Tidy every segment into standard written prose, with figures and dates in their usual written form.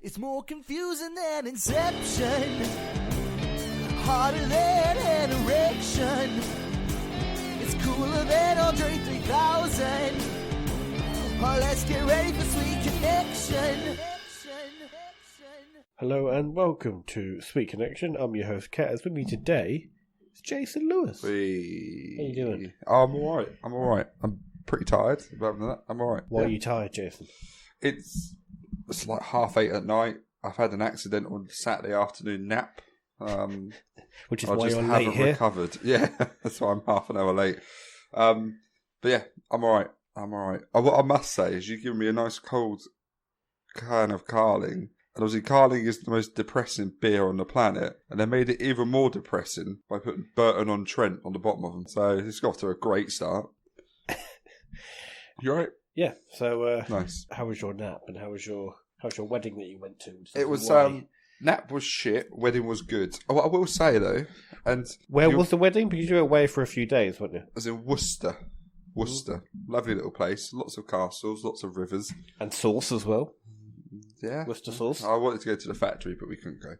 It's more confusing than Inception, harder than an erection. It's cooler than Andre 3000. Oh, let's get ready for Sweet Connection. Hello and welcome to Sweet Connection. I'm your host, Kat. As with me today is Jason Lewis. Hey. How you doing? Oh, I'm alright. I'm pretty tired. But other than that, I'm alright. Why are you tired, Jason? It's like 8:30 at night. I've had an accidental Saturday afternoon nap. Which is I why just you're late haven't here. recovered. Yeah, that's why I'm half an hour late. But yeah, I'm alright. What I must say is you've given me a nice cold can of Carling. And obviously Carling is the most depressing beer on the planet. And they made it even more depressing by putting Burton-on-Trent on the bottom of them. So it's got off to a great start. You alright? Yeah. So, Nice. how was your nap and how was your wedding that you went to? It was Why? nap was shit. Wedding was good. What I will say though, and Where was the wedding? Because you were away for a few days, weren't you? I was in Worcester. Lovely little place. Lots of castles, lots of rivers, And sauce as well. Yeah, Worcester sauce. I wanted to go to the factory, but we couldn't go.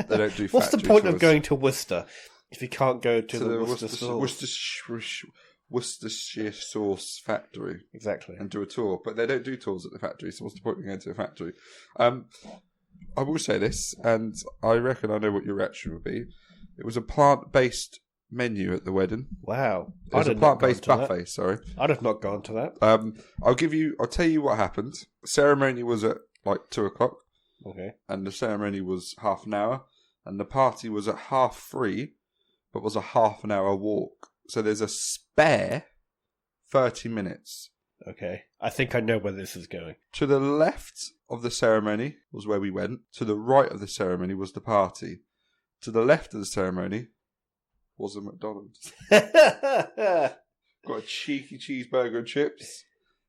They don't do. What's the factory point tours. of going to Worcester if you can't go to the Worcester sauce? Worcestershire sauce factory? Exactly. And do a tour, but they don't do tours at the factory. So what's the point of going to the factory? I will say this, and I reckon I know what your reaction would be. It was a plant-based menu at the wedding. Wow. It was a plant-based buffet. Sorry, I'd have not gone to that. I'll tell you what happened. Ceremony was at like 2:00. Okay. And the ceremony was half an hour, and the party was at 3:30, but was a half an hour walk. So there's a spare 30 minutes. Okay. I think I know where this is going. To the left of the ceremony was where we went. To the right of the ceremony was the party. To the left of the ceremony was a McDonald's. Got a cheeky cheeseburger and chips.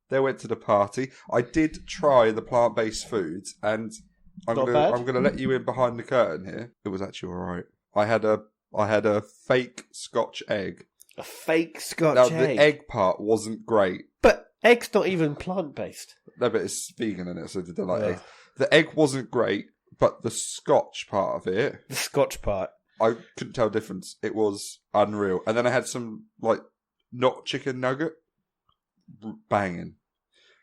They went to the party. I did try the plant-based foods, and I'm gonna let you in behind the curtain here. It was actually all right. I had a fake Scotch egg. A fake Scotch Now, egg. the egg part wasn't great. But egg's not even plant-based. No, but it's vegan in it, so they don't like Ugh. eggs. The egg wasn't great, but the Scotch part of it, The Scotch part. I couldn't tell the difference. It was unreal. And then I had some, like, not chicken nugget. Banging.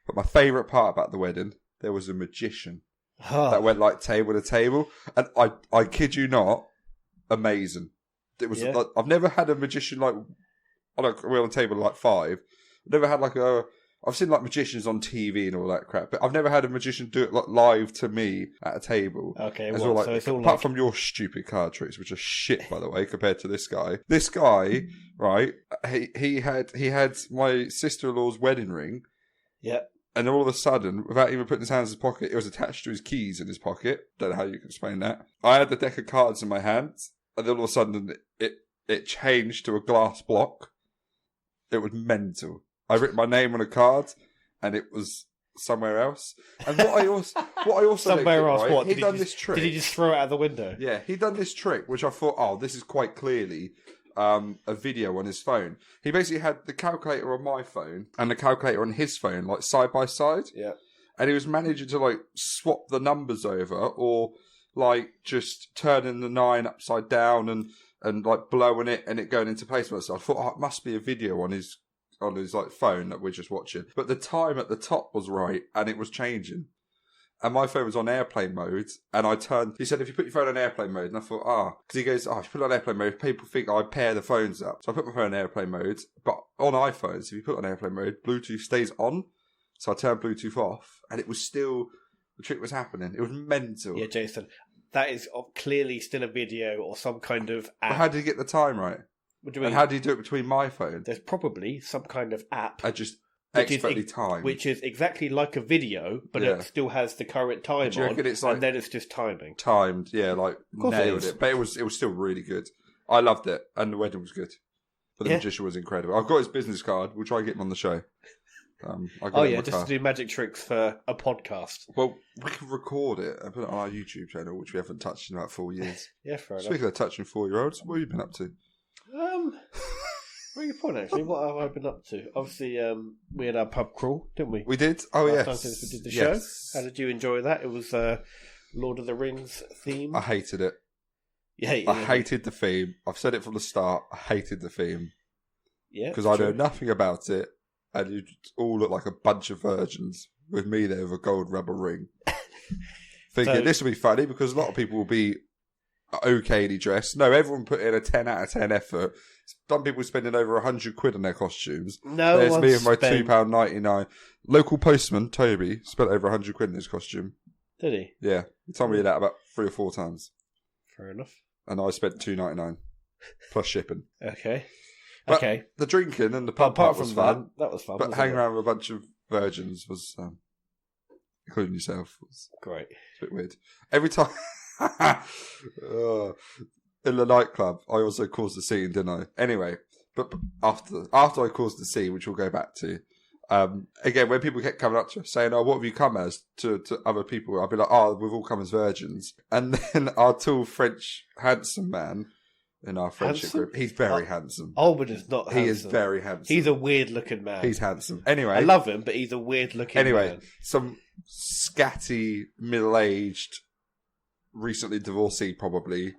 But my favourite part about the wedding, there was a magician that went, like, table to table. And I kid you not, amazing. It was. Yeah. Like, I've never had a magician, like, we're on a table like 5. I've never had, like, I've seen, like, magicians on TV and all that crap, but I've never had a magician do it, like, live to me at a table. Okay, As well, well, so like, it's all apart like... from your stupid card tricks, which are shit, by the way, compared to this guy. This guy, right, he had my sister-in-law's wedding ring. Yeah. And all of a sudden, without even putting his hands in his pocket, it was attached to his keys in his pocket. Don't know how you can explain that. I had the deck of cards in my hands, and then all of a sudden, it changed to a glass block. It was mental. I written my name on a card, and it was somewhere else. And what I also Somewhere else, right, what? He'd done this trick. Did he just throw it out the window? Yeah, he'd done this trick, which I thought, oh, this is quite clearly a video on his phone. He basically had the calculator on my phone and the calculator on his phone, like side by side. Yeah. And he was managing to like swap the numbers over, or like just turning the 9 upside down and like blowing it and it going into place. So I thought, oh, it must be a video on his like phone that we're just watching. But the time at the top was right and it was changing. And my phone was on airplane mode, and I turned. He said, if you put your phone on airplane mode, and I thought, because he goes, if you put it on airplane mode, people think I pair the phones up. So I put my phone on airplane mode, but on iPhones, if you put it on airplane mode, Bluetooth stays on. So I turned Bluetooth off, and it was still, the trick was happening. It was mental. Yeah, Jason, that is clearly still a video or some kind of app. But how did he get the time right? What do you mean? And how did he do it between my phone? There's probably some kind of app. I just Which expertly is, timed. Which is exactly like a video, but Yeah. it still has the current time Do you on, reckon it's like- and then it's just timing. Timed, yeah, like course it nailed is. it. But it was still really good. I loved it, and the wedding was good. But the Yeah. magician was incredible. I've got his business card. We'll try and get him on the show. I got Oh it in yeah, my just car. to do magic tricks for a podcast. Well, we can record it and put it on our YouTube channel, which we haven't touched in about 4 years. Yeah, fair enough. Speaking of touching 4-year-olds, what have you been up to? Very good point, actually. What have I been up to? Obviously, we had our pub crawl, didn't we? We did? Oh, Last yes. time since we did the Yes. show. How did you enjoy that? It was Lord of the Rings theme. I hated it. You hated I it? hated the theme. I've said it from the start. I hated the theme. Yeah. Because I know nothing about it, and you all look like a bunch of virgins with me there with a gold rubber ring. Thinking this will be funny because a lot of people will be okayly dressed. No, everyone put in a 10 out of 10 effort. Some people spending over £100 on their costumes. No, there's me and my spent... £2.99. Local postman Toby spent over £100 in his costume. Did he? Yeah, he told me that about 3 or 4 times, Fair enough. and I spent £2.99 plus shipping. Okay. But okay. the drinking and the pub part was fun. that was fun. But hanging around with a bunch of virgins was, including yourself, was great. a bit weird. Every time in the nightclub, I also caused the scene, didn't I? Anyway, but after I caused the scene, which we'll go back to, again, when people kept coming up to us saying, "Oh, what have you come as?" to other people, I'd be like, "Oh, we've all come as virgins." And then our tall French handsome man in our friendship group, he's very handsome. Owen is not handsome. He is very handsome. He's a weird-looking man. He's handsome. Anyway, I love him, but he's a weird-looking man. Some scatty, middle-aged, recently divorcee, probably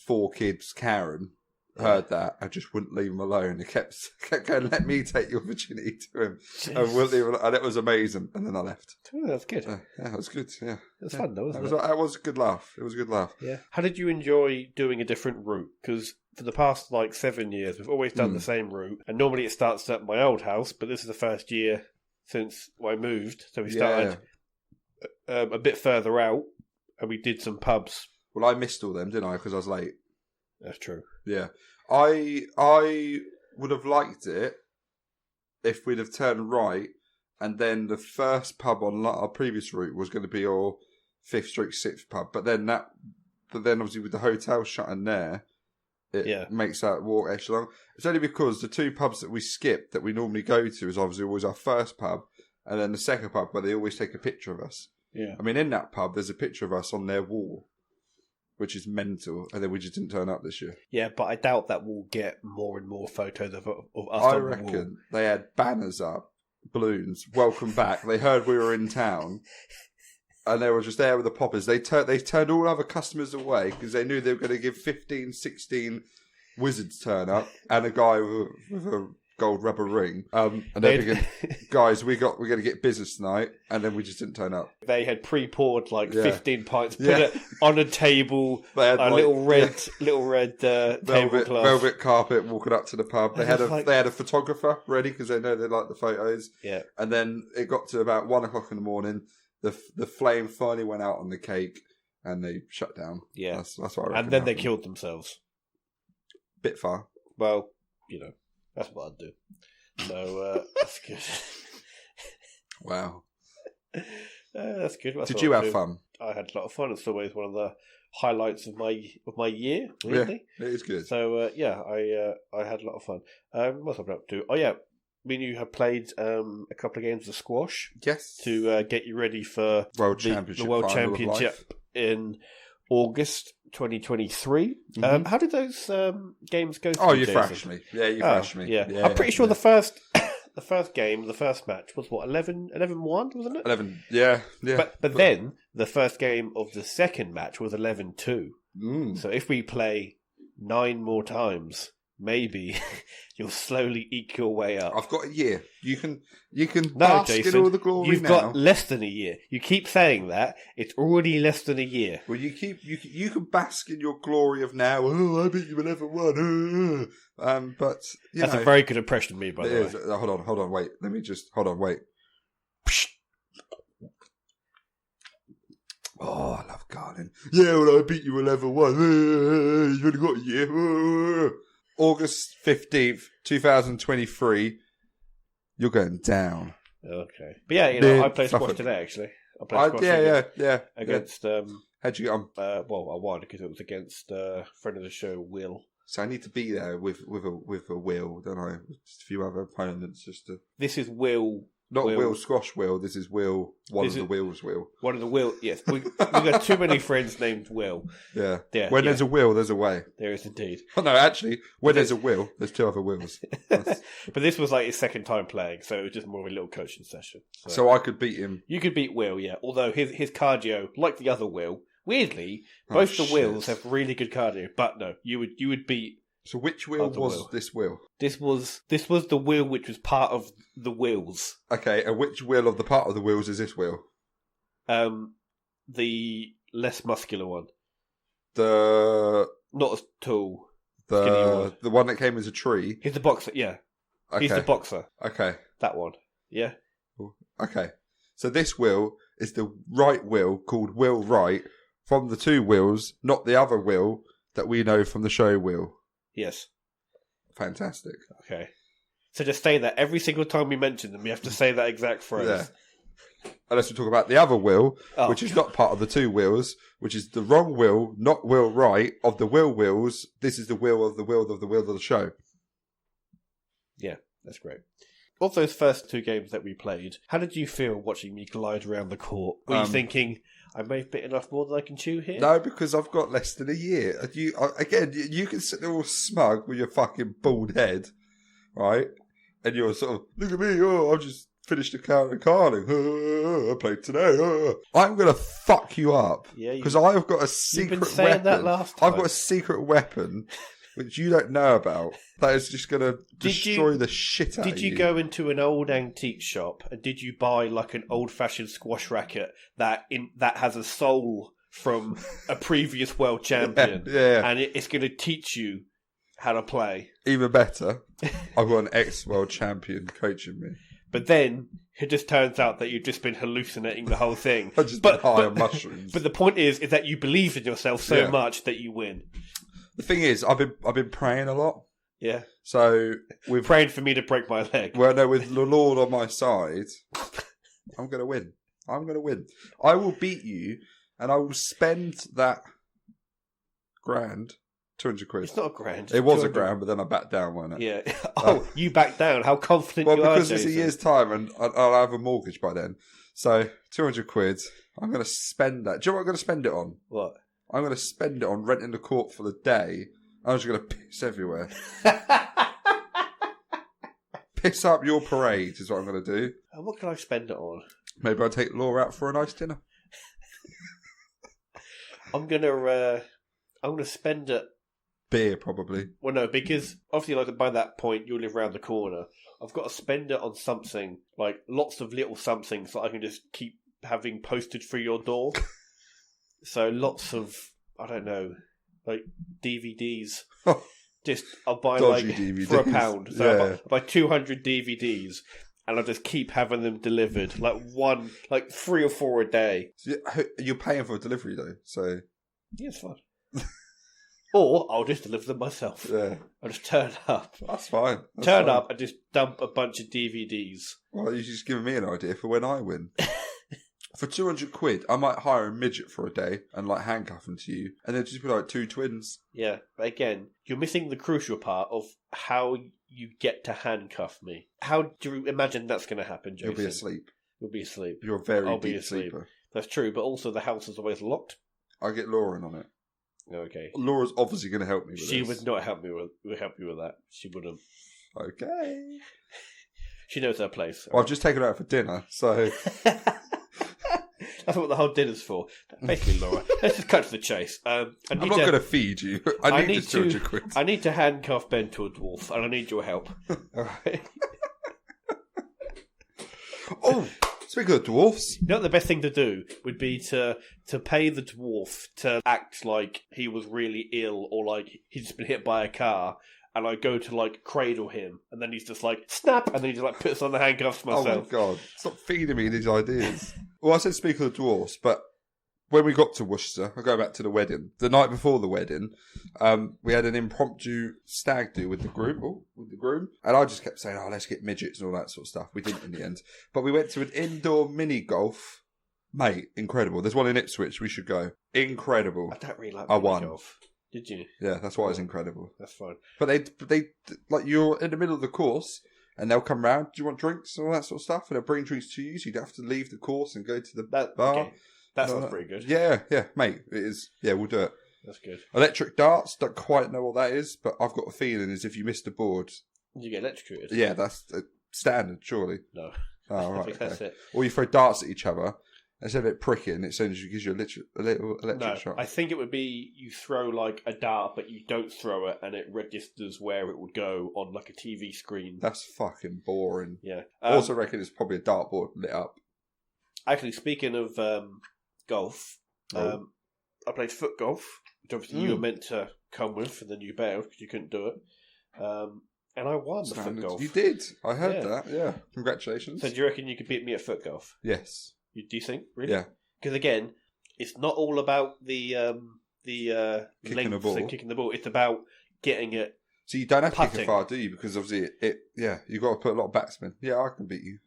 4 kids, Karen, heard that and just wouldn't leave him alone. He kept going, "Let me take your virginity to him," and wouldn't leave him, and it was amazing. And then I left. Oh, that's good. Yeah, it was good. Yeah, it was fun though, wasn't it? That was a good laugh. It was a good laugh. Yeah. How did you enjoy doing a different route? Because for the past 7 years, we've always done the same route, and normally it starts at my old house. But this is the first year since I moved, so we started a bit further out, and we did some pubs. Well, I missed all them, didn't I? Because I was late. That's true. Yeah, I would have liked it if we'd have turned right, and then the first pub on our previous route was going to be our 5th Street 6th pub. But then obviously with the hotel shutting there, it makes that walk extra long. It's only because the 2 pubs that we skipped that we normally go to is obviously always our first pub, and then the second pub where they always take a picture of us. Yeah, I mean, in that pub, there's a picture of us on their wall, which is mental, and then we just didn't turn up this year. Yeah, but I doubt that we'll get more and more photos of us I on reckon the wall. they had banners up, balloons, welcome back. They heard we were in town, and they were just there with the poppers. They turned all other customers away because they knew they were going to give 15, 16 wizards turn up, and a guy with a gold rubber ring. And they're thinking, "Guys, we're going to get business tonight," and then we just didn't turn up. They had pre-poured 15 pints, put it on a table, they had little red tablecloth, velvet carpet, walking up to the pub. They had a photographer ready because they know they like the photos. Yeah, and then it got to about 1 o'clock in the morning. The flame finally went out on the cake, and they shut down. Yeah, that's what I reckon. And then they killed themselves. Bit far. Well, that's what I'd do. So that's good. Wow. That's good. That's Did you have fun? I had a lot of fun. It's always one of the highlights of my year, really. Yeah, it is good. So I had a lot of fun. What's I been up to? Oh yeah, me and you have played a couple of games of squash. Yes. To get you ready for the World Championship in August 2023. How did those games go? Oh, you thrashed me. Yeah, you thrashed me. Yeah. I'm pretty sure the first game, the first match was 11-1, wasn't it? 11. Yeah. But then the first game of the second match was 11-2. So if we play 9 more times, maybe you'll slowly eke your way up. I've got a year. You can bask Jason, in all the glory you've now. got less than a year. You keep saying that. It's already less than a year. Well, you can bask in your glory of now. Oh, I beat you 11-1. But that's a very good impression of me, by the way. Hold on, wait. Let me just wait. Oh, I love Garland. Yeah, well, I beat you 11-1. You've only got a year. August 15th, 2023. You're going down. Okay. But yeah, I played squash today, actually. I played squash against... How'd you get on? I won because it was against a friend of the show, Will. So I need to be there with a Will, don't I? Just a few other opponents just to... This is Will Not Will Squash Will. This is Will. One of the Wills. Will. One of the Will. Yes, we got too many friends named Will. Yeah. When there's a will, there's a way. There is indeed. Oh, no, actually, when there's a will, there's two other wills. But this was like his second time playing, so it was just more of a little coaching session. So I could beat him. You could beat Will, yeah. Although his cardio, like the other Will, weirdly, both the Wills have really good cardio. But no, you would beat. So which will was this will? This was the will which was part of the wills. Okay, and which will of the part of the wills is this will? The less muscular one. The not as tall. The one that came as a tree. He's the boxer. Yeah, okay. He's the boxer. Okay, that one. Yeah. Okay, so this will is the right will called Will Right from the two wills, not the other will that we know from the show Will. Yes. Fantastic. Okay. So just say that every single time we mention them, you have to say that exact phrase. Yeah. Unless we talk about the other will, which is not part of the two wills, which is the wrong will, not Will Right, of the wills. This is the will of the will of the will of the show. Yeah, that's great. Of those first two games that we played, how did you feel watching me glide around the court? Were you thinking, I may have bitten off more than I can chew here? No, because I've got less than a year. You can sit there all smug with your fucking bald head, right? And you're sort of, look at me, I've just finished a count of carling. I played today. I'm going to fuck you up. Yeah, because I've got a secret you've been saying weapon. That last time. I've got a secret weapon which you don't know about that is just going to destroy the shit out of you. Did you go into an old antique shop and did you buy like an old-fashioned squash racket that has a sole from a previous world champion? Yeah. And it's going to teach you how to play. Even better, I've got an ex-world champion coaching me. But then it just turns out that you've just been hallucinating the whole thing. I've just been high on mushrooms. But the point is that you believe in yourself so much that you win. The thing is, I've been praying a lot. Yeah. So with praying for me to break my leg. Well, no, with the Lord on my side, I'm going to win. I will beat you, and I will spend that grand, 200 quid. It's not a grand. It was a grand, but then I backed down, wasn't it? Yeah. Oh, you backed down. How confident you are, Well, because Jason. it's a year's time, and I'll have a mortgage by then. So 200 quid. I'm going to spend that. Do you know what I'm going to spend it on? What? I'm going to spend it on renting the court for the day. I'm just going to piss everywhere. Piss up your parade is what I'm going to do. And what can I spend it on? Maybe I'll take Laura out for a nice dinner. I'm gonna spend it. Beer, probably. Well, no, because obviously, like by that point, you'll live around the corner. I've got to spend it on something, like lots of little somethings that I can just keep having posted through your door. So lots of, I don't know, like DVDs. Just I'll buy Dodgy like DVDs. for £1. So I'll buy 200 DVDs, and I'll just keep having them delivered, like 3 or 4 a day. So you're paying for a delivery though, so yeah, it's fine. Or I'll just deliver them myself. Yeah, I'll just turn up. That's fine. Turn up and just dump a bunch of DVDs. Well, you're just giving me an idea for when I win. For 200 quid, I might hire a midget for a day and like handcuff them to you, and then just be like 2 twins. Yeah, but again, you're missing the crucial part of how you get to handcuff me. How do you imagine that's going to happen, Jason? You'll be asleep. You'll be asleep. You're a very I'll deep be asleep. sleeper. That's true, but also the house is always locked. I'll get Lauren on it. Okay. Laura's obviously going to help me with She this. would not help me with that. She wouldn't. Okay. She knows her place. Well, I've just taken her out for dinner, so... That's what the whole dinner's for. Basically, Laura, let's just cut to the chase. I'm not going to feed you. I need 200 quid. I need to handcuff Ben to a dwarf, and I need your help. All right. Oh, speaking of dwarfs... You know what the best thing to do would be to pay the dwarf to act like he was really ill or like he's just been hit by a car, and I go to like cradle him, and then he's just like snap, and then he just like puts on the handcuffs myself. Oh my god! Stop feeding me these ideas. Well, I said speaking of dwarfs, but when we got to Worcester, I'll go back to the wedding. The night before the wedding, we had an impromptu stag do with the groom. And I just kept saying, "Oh, let's get midgets and all that sort of stuff." We didn't in the end, but we went to an indoor mini golf. Mate, incredible. There's one in Ipswich. We should go. Incredible. I don't really like I mini won. golf. Did you? Yeah, that's why it's incredible. That's fine. But they like you're in the middle of the course, and they'll come round. Do you want drinks and all that sort of stuff? And they'll bring drinks to you, so you'd have to leave the course and go to the bar. Okay. That sounds pretty good. Yeah, mate. It is. Yeah, we'll do it. That's good. Electric darts, don't quite know what that is, but I've got a feeling is if you miss the board... You get electrocuted? Yeah, that's standard, surely. No. Oh, right. I think that's it. Or you throw darts at each other, instead of it pricking, it gives you a little electric shock. I think it would be you throw like a dart, but you don't throw it, and it registers where it would go on like a TV screen. That's fucking boring. Yeah. I also reckon it's probably a dartboard lit up. Actually, speaking of golf, I played foot golf, which obviously you were meant to come with, and then you bailed because you couldn't do it. And I won the foot golf. You did. I heard that. Yeah. Congratulations. So do you reckon you could beat me at foot golf? Yes. Do you think? Really? Yeah. Because again, it's not all about the kicking the lengths ball. and kicking the ball. It's about getting it. So you don't have to kick putting. it far, do you? Because obviously you've got to put a lot of backspin. Yeah, I can beat you.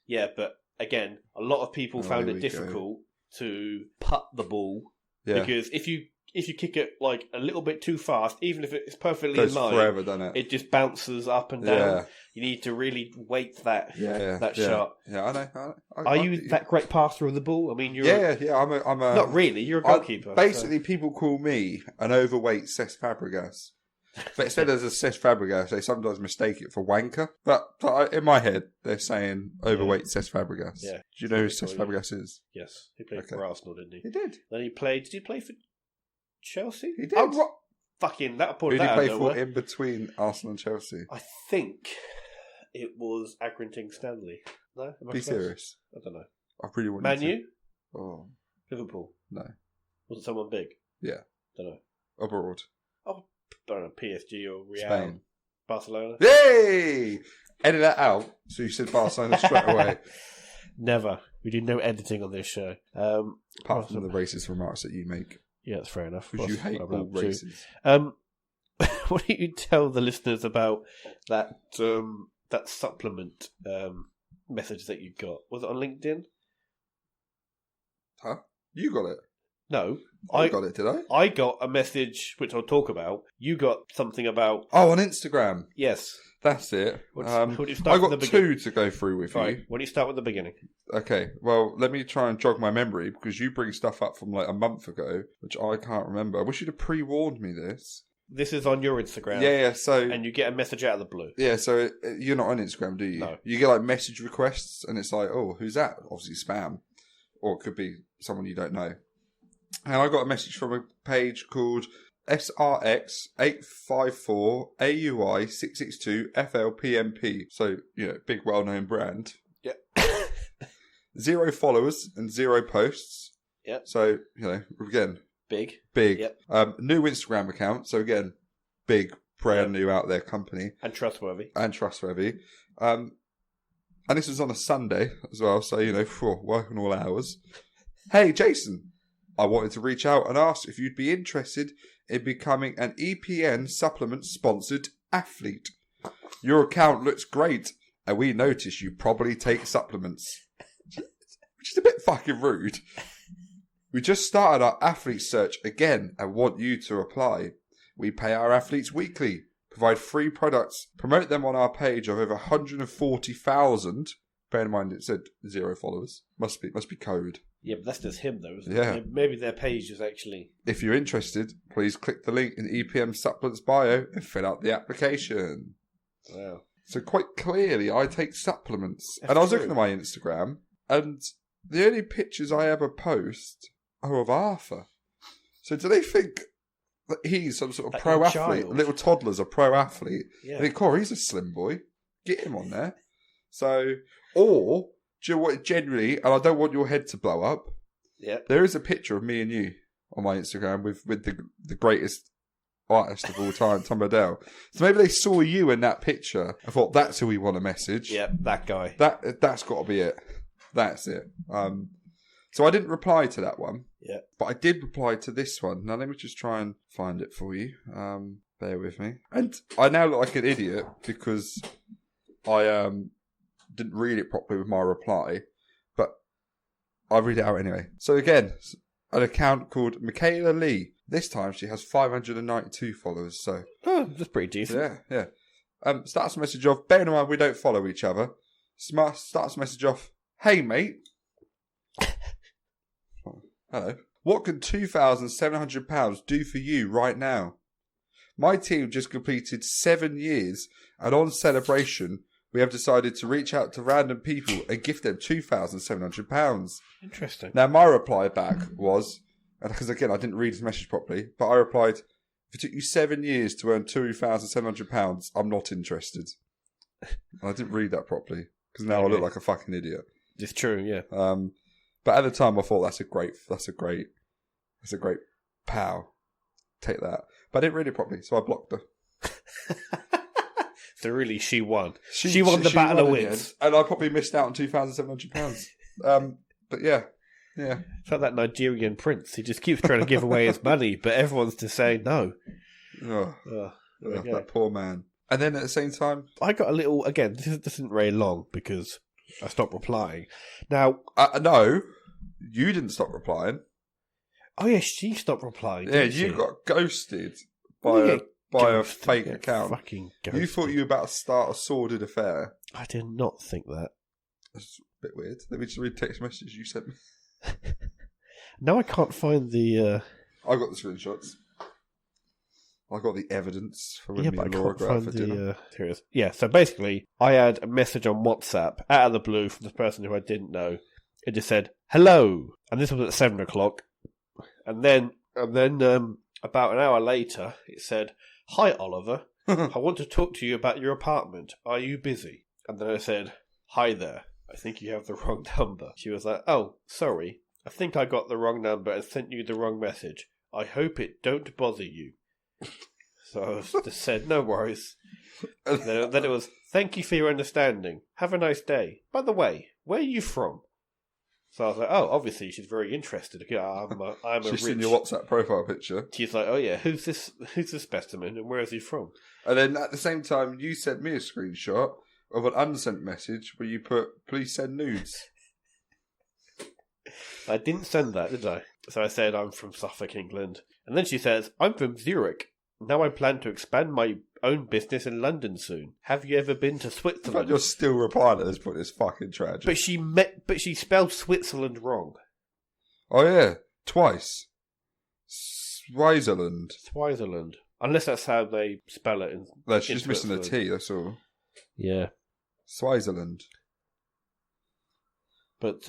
Yeah, but again, a lot of people found it difficult to putt the ball because if you kick it like a little bit too fast, even if it's perfectly in line, forever, doesn't it? It just bounces up and down. Yeah. You need to really weight that shot. Yeah, I know. Are you that great passer of the ball? I mean, you're I'm a not really. You're a goalkeeper. Basically, people call me an overweight Cesc Fabregas. But instead of a Cesc Fabregas, they sometimes mistake it for wanker. But in my head, they're saying overweight Cesc Fabregas. Yeah. Do you know who Cesc Fabregas is? Yes, he played for Arsenal, didn't he? He did. Then he played. Did he play for Chelsea? He did. Oh, fucking that pulled Who that did he play for in between Arsenal and Chelsea? I think it was Accrington Stanley. No, Be serious. I don't know. I really want Man to. U? Oh, Liverpool? no. Was it someone big? Yeah. Don't know. Abroad. Oh, don't know. PSG or Real? Spain. Barcelona? Yay! Edit that out. So you said Barcelona straight away. Never. We do no editing on this show. Apart from the racist remarks that you make. Yeah, that's fair enough. Because you hate all races. What do you tell the listeners about that supplement message that you got? Was it on LinkedIn? Huh? You got it? No. I got it, did I? I got a message, which I'll talk about. You got something about... Oh, on Instagram. Yes. That's it. I got two to go through with you. Why don't you start with the beginning? Okay, well, let me try and jog my memory, because you bring stuff up from like a month ago, which I can't remember. I wish you'd have pre-warned me this. This is on your Instagram. Yeah, so... And you get a message out of the blue. Yeah, so you're not on Instagram, do you? No. You get like message requests, and it's like, oh, who's that? Obviously spam. Or it could be someone you don't know. And I got a message from a page called SRX854AUI662FLPMP. So, big well-known brand. Yep. 0 followers and 0 posts. Yep. So, again. Big. Yep. New Instagram account. So, again, big, brand new out there company. And trustworthy. And this was on a Sunday as well. So, working all hours. Hey, Jason. I wanted to reach out and ask if you'd be interested in becoming an EPN supplement-sponsored athlete. Your account looks great, and we notice you probably take supplements. Which is a bit fucking rude. We just started our athlete search again and want you to apply. We pay our athletes weekly, provide free products, promote them on our page of over 140,000. Bear in mind it said 0 followers. Must be code. Yeah, but that's just him, though, isn't it? Yeah. Maybe their page is actually... If you're interested, please click the link in EPM Supplements bio and fill out the application. Wow. So quite clearly, I take supplements. That's and I was true. looking at my Instagram, and the only pictures I ever post are of Arthur. So do they think that he's some sort of pro athlete? Little toddler's a pro athlete. Yeah. They think, oh, he's a slim boy. Get him on there. So, or... Do you know what, generally, and I don't want your head to blow up, there is a picture of me and you on my Instagram with the greatest artist of all time, Tom Adele. So maybe they saw you in that picture and thought, that's who we want to message. Yeah, that guy. That's got to be it. That's it. So I didn't reply to that one. Yeah. But I did reply to this one. Now let me just try and find it for you. Bear with me. And I now look like an idiot because I... didn't read it properly with my reply, but I'll read it out anyway. So again, an account called Michaela Lee. This time she has 592 followers, so... Oh, that's pretty decent. Yeah. Starts a message off, bear in mind we don't follow each other. Starts a message off, hey mate. Hello. What can £2,700 do for you right now? My team just completed 7 years, and on celebration, we have decided to reach out to random people and gift them £2,700. Interesting. Now, my reply back was, because again, I didn't read his message properly, but I replied, if it took you 7 years to earn £2,700, I'm not interested. And I didn't read that properly, because now I look like a fucking idiot. It's true, yeah. But at the time, I thought that's a great pow. Take that. But I didn't read it properly, so I blocked her. So really, she won. She won the battle of wits. And I probably missed out on £2,700. But yeah. It's like that Nigerian prince. He just keeps trying to give away his money, but everyone's just saying no. That poor man. And then at the same time, I got a little. Again, this isn't very long because I stopped replying. Now, no, you didn't stop replying. Oh yeah, she stopped replying. Yeah, you got ghosted by a fake account. Fucking ghosted. You thought you were about to start a sordid affair. I did not think that. That's a bit weird. Let me just read text message you sent me. No, I can't find the. I got the screenshots. I got the evidence for when me and Laura go out for dinner. Here it is. Yeah, so basically, I had a message on WhatsApp out of the blue from the person who I didn't know. It just said hello, and this was at 7 o'clock. And then about an hour later, it said, "Hi Oliver, I want to talk to you about your apartment. Are you busy?" And then I said, "Hi there. I think you have the wrong number." She was like, "Oh, sorry. I think I got the wrong number and sent you the wrong message. I hope it don't bother you." So I just said, "No worries." Then it was, "Thank you for your understanding. Have a nice day. By the way, where are you from?" So I was like, "Oh, obviously she's very interested. Yeah, She's seen your WhatsApp profile picture. She's like, "Oh yeah, who's this specimen and where is he from?" And then at the same time, you sent me a screenshot of an unsent message where you put, "Please send nudes." I didn't send that, did I? So I said, "I'm from Suffolk, England." And then she says, "I'm from Zurich. Now I plan to expand my own business in London soon. Have you ever been to Switzerland?" You're still replying at this point. It's fucking tragic. But she spelled Switzerland wrong. Oh yeah, twice. Switzerland. Unless that's how they spell it. No, she's just missing a T. That's all. Yeah. Switzerland. But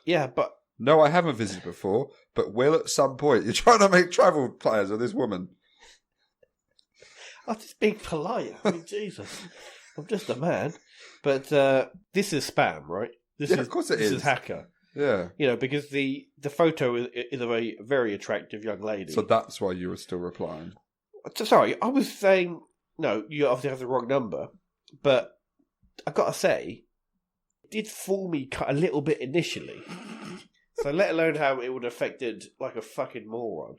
yeah, but no, I haven't visited before, but will at some point. You're trying to make travel plans with this woman. I'm just being polite. I mean, Jesus. I'm just a man. But this is spam, right? Of course it is. This is hacker. Yeah. You know, because the photo is of a very attractive young lady. So that's why you were still replying. Sorry, I was saying, no, you obviously have the wrong number. But I've got to say, it did fool me a little bit initially. So let alone how it would have affected like a fucking moron.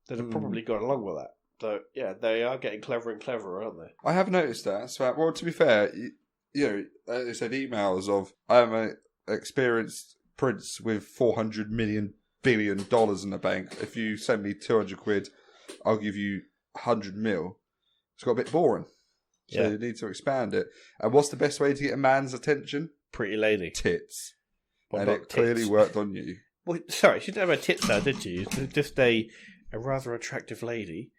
They'd have probably gone along with that. So, yeah, they are getting cleverer and cleverer, aren't they? I have noticed that. So, well, to be fair, they said emails of, "I am an experienced prince with $400 billion in the bank. If you send me 200 quid, I'll give you 100 mil. It's got a bit boring. So you need to expand it. And what's the best way to get a man's attention? Pretty lady. Tits. Well, and it clearly worked on you. Well, sorry, she didn't have her tits out, did she? Just a rather attractive lady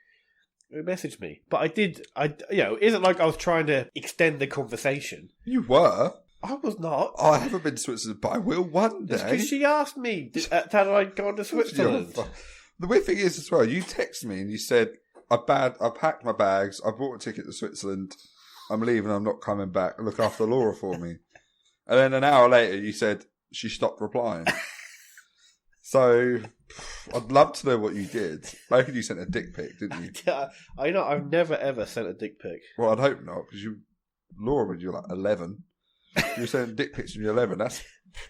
who messaged me. But it isn't like I was trying to extend the conversation. You were. I was not. I haven't been to Switzerland, but I will one day. Because she asked me, had I gone to Switzerland? The weird thing is as well, you texted me and you said, I packed my bags, I bought a ticket to Switzerland, I'm leaving, I'm not coming back, look after Laura for me. And then an hour later you said she stopped replying. So, I'd love to know what you did. I reckon you sent a dick pic, didn't you? I know, I've never ever sent a dick pic. Well, I'd hope not, because Laura, when you were like 11, you were sending dick pics when you're 11. That's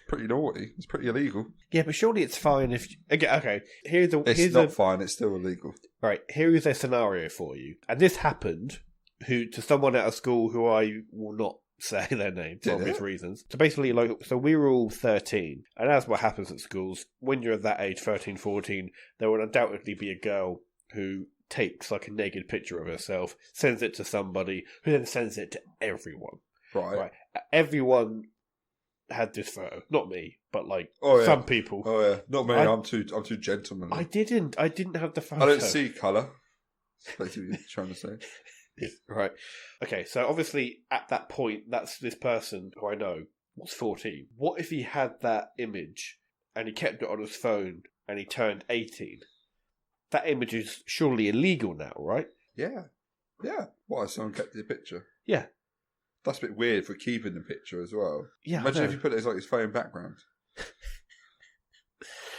pretty naughty. It's pretty illegal. Yeah, but surely it's fine if... Okay, It's not fine, it's still illegal. Right, here is a scenario for you. And this happened to someone at a school who I will not say their name for obvious reasons. So basically, so we were all 13, and that's what happens at schools. When you're at that age, 13, 14, there will undoubtedly be a girl who takes like a naked picture of herself, sends it to somebody, who then sends it to everyone. Right. Everyone had this photo, not me, but like some people. Oh yeah, not me. I'm too gentlemanly. I didn't have the photo. I don't see colour. That's what you're trying to say. Right. Okay, so obviously at that point, that's this person who I know was 14. What if he had that image and he kept it on his phone and he turned 18? That image is surely illegal now, right? Yeah. Why? Someone kept the picture? Yeah. That's a bit weird for keeping the picture as well. Yeah. Imagine if you put it as like his phone background.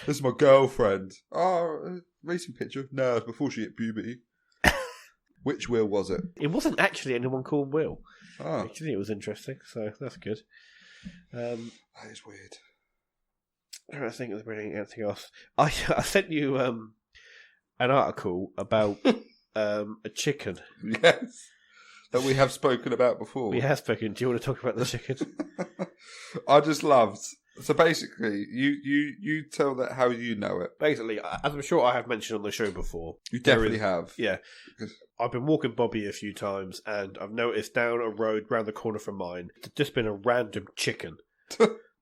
This is my girlfriend. Oh, recent picture. No, it's before she hit puberty. Which Will was it? It wasn't actually anyone called Will. Oh. Actually, it was interesting, so that's good. That is weird. I don't think there's really anything else. I sent you an article about a chicken. Yes. That we have spoken about before. We have spoken. Do you want to talk about the chicken? I just loved. So basically, you tell that how you know it. Basically, as I'm sure I have mentioned on the show before. You definitely have. Yeah. I've been walking Bobby a few times, and I've noticed down a road round the corner from mine, there's just been a random chicken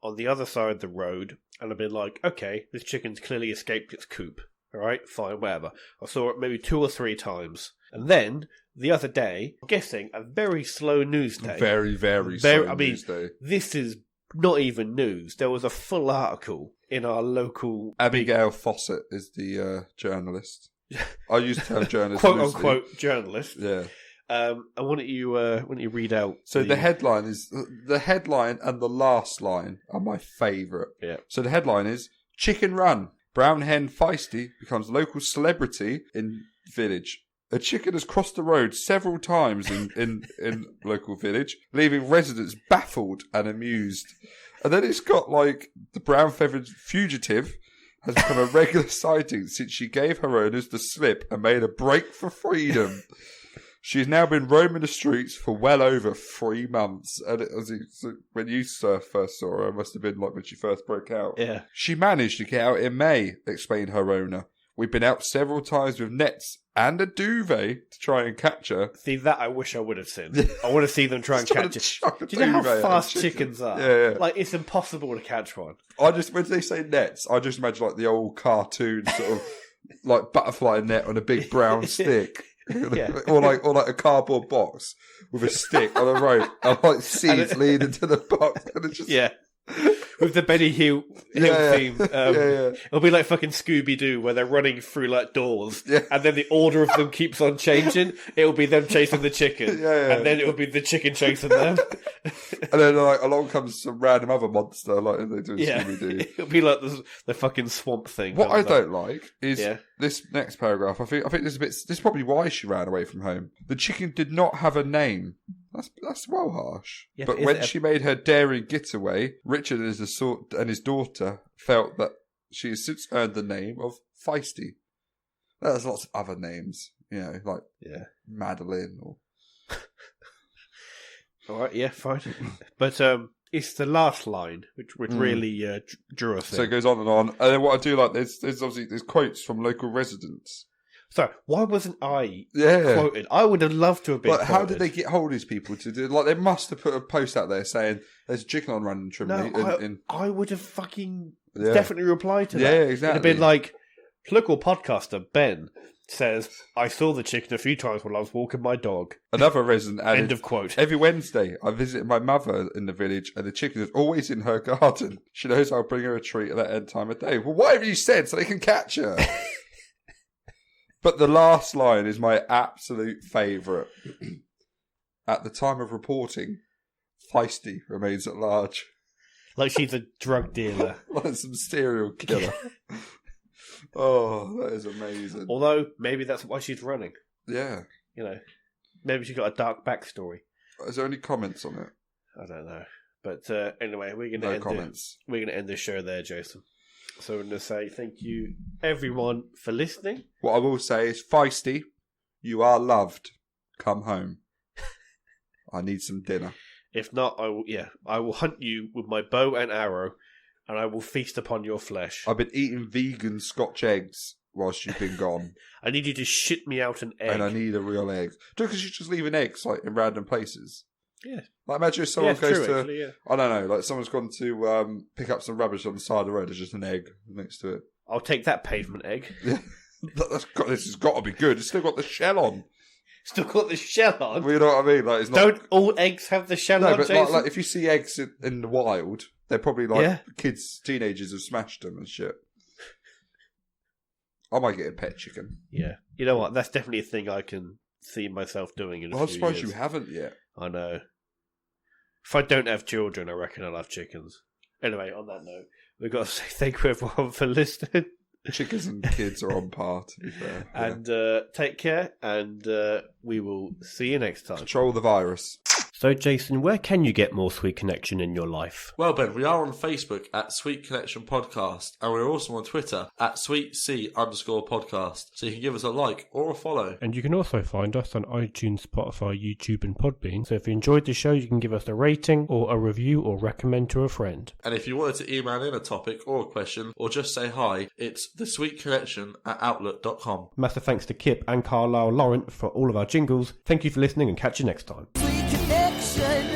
on the other side of the road, and I've been like, okay, this chicken's clearly escaped its coop. All right, fine, whatever. I saw it maybe 2 or 3 times. And then, the other day, I'm guessing a very slow news day. Very, very slow news day. This is not even news. There was a full article in our local... Abigail Fawcett is the journalist. I used to have journalist. Quote-unquote journalist. Yeah. Why don't you read out... So the headline and the last line are my favourite. Yeah. So the headline is, Chicken Run. Brown hen feisty becomes local celebrity in village. A chicken has crossed the road several times in local village, leaving residents baffled and amused. And then it's got like the brown-feathered fugitive has become a regular sighting since she gave her owners the slip and made a break for freedom. She's now been roaming the streets for well over 3 months. And when you first saw her, it must have been like when she first broke out. Yeah. She managed to get out in May, explained her owner. We've been out several times with nets and a duvet to try and catch her. See, that I wish I would have seen. I want to see them try and catch it. Do you know how fast chickens are? Yeah. Like, it's impossible to catch one. When they say nets, I just imagine like the old cartoon sort of like butterfly net on a big brown stick. Yeah. or like a cardboard box with a stick on a rope and like seeds leading to the box. And it's just... Yeah. With the Benny Hill theme. It'll be like fucking Scooby-Doo where they're running through like doors and then the order of them keeps on changing. It'll be them chasing the chicken and then it'll be the chicken chasing them. And then like along comes some random other monster like they do in Scooby-Doo. It'll be like the fucking swamp thing. What I don't like is this next paragraph. I think this is probably why she ran away from home. The chicken did not have a name. That's well harsh. Yeah, but when she made her daring getaway, Richard and his daughter felt that she has since earned the name of Feisty. There's lots of other names, like Madeline or... All right, yeah, fine. But it's the last line which really drew us in. So it goes on. And then what I do like, there's obviously there's quotes from local residents. So why wasn't I quoted? I would have loved to have been quoted. How did they get hold of these people to do? Like, they must have put a post out there saying there's a chicken on Random Trimley. No, I would have fucking definitely replied to that. Yeah, exactly. It'd have been like, local podcaster Ben says, I saw the chicken a few times when I was walking my dog. Another resident added, end of quote. Every Wednesday, I visit my mother in the village and the chicken is always in her garden. She knows I'll bring her a treat at that end time of day. Well, whatever you said so they can catch her. But the last line is my absolute favourite. At the time of reporting, Feisty remains at large. Like she's a drug dealer. Like some serial killer. Oh, that is amazing. Although, maybe that's why she's running. Yeah. Maybe she's got a dark backstory. Is there any comments on it? I don't know. But anyway, we're going to end the show there, Jason. So I'm going to say thank you, everyone, for listening. What I will say is, Feisty, you are loved. Come home. I need some dinner. If not, I will hunt you with my bow and arrow, and I will feast upon your flesh. I've been eating vegan Scotch eggs whilst you've been gone. I need you to shit me out an egg. And I need a real egg. Because you're just leaving eggs like in random places. Yeah. Like imagine if someone goes true, to, actually, yeah. I don't know, like someone's gone to pick up some rubbish on the side of the road. There's just an egg next to it. I'll take that pavement egg. Yeah. This has got to be good. It's still got the shell on. Still got the shell on. Well, you know what I mean? Like, it's not... Don't all eggs have the shell on, but Jason? like if you see eggs in the wild, they're probably like kids, teenagers have smashed them and shit. I might get a pet chicken. Yeah. You know what? That's definitely a thing I can see myself doing in a few I'm surprised years. you haven't yet. I know. If I don't have children, I reckon I'll have chickens. Anyway, on that note, we've got to say thank you everyone for listening. Chickens and kids are on par, to be fair. Yeah. And take care, and we will see you next time. Control the virus. So, Jason, where can you get more Sweet Connection in your life? Well, Ben, we are on Facebook at Sweet Connection Podcast, and we're also on Twitter at SweetC_podcast. So you can give us a like or a follow. And you can also find us on iTunes, Spotify, YouTube, and Podbean. So if you enjoyed the show, you can give us a rating or a review or recommend to a friend. And if you wanted to email in a topic or a question or just say hi, it's thesweetconnection@outlook.com. Massive thanks to CIPP and Carlyle Laurent for all of our jingles. Thank you for listening and catch you next time. Sweet connection.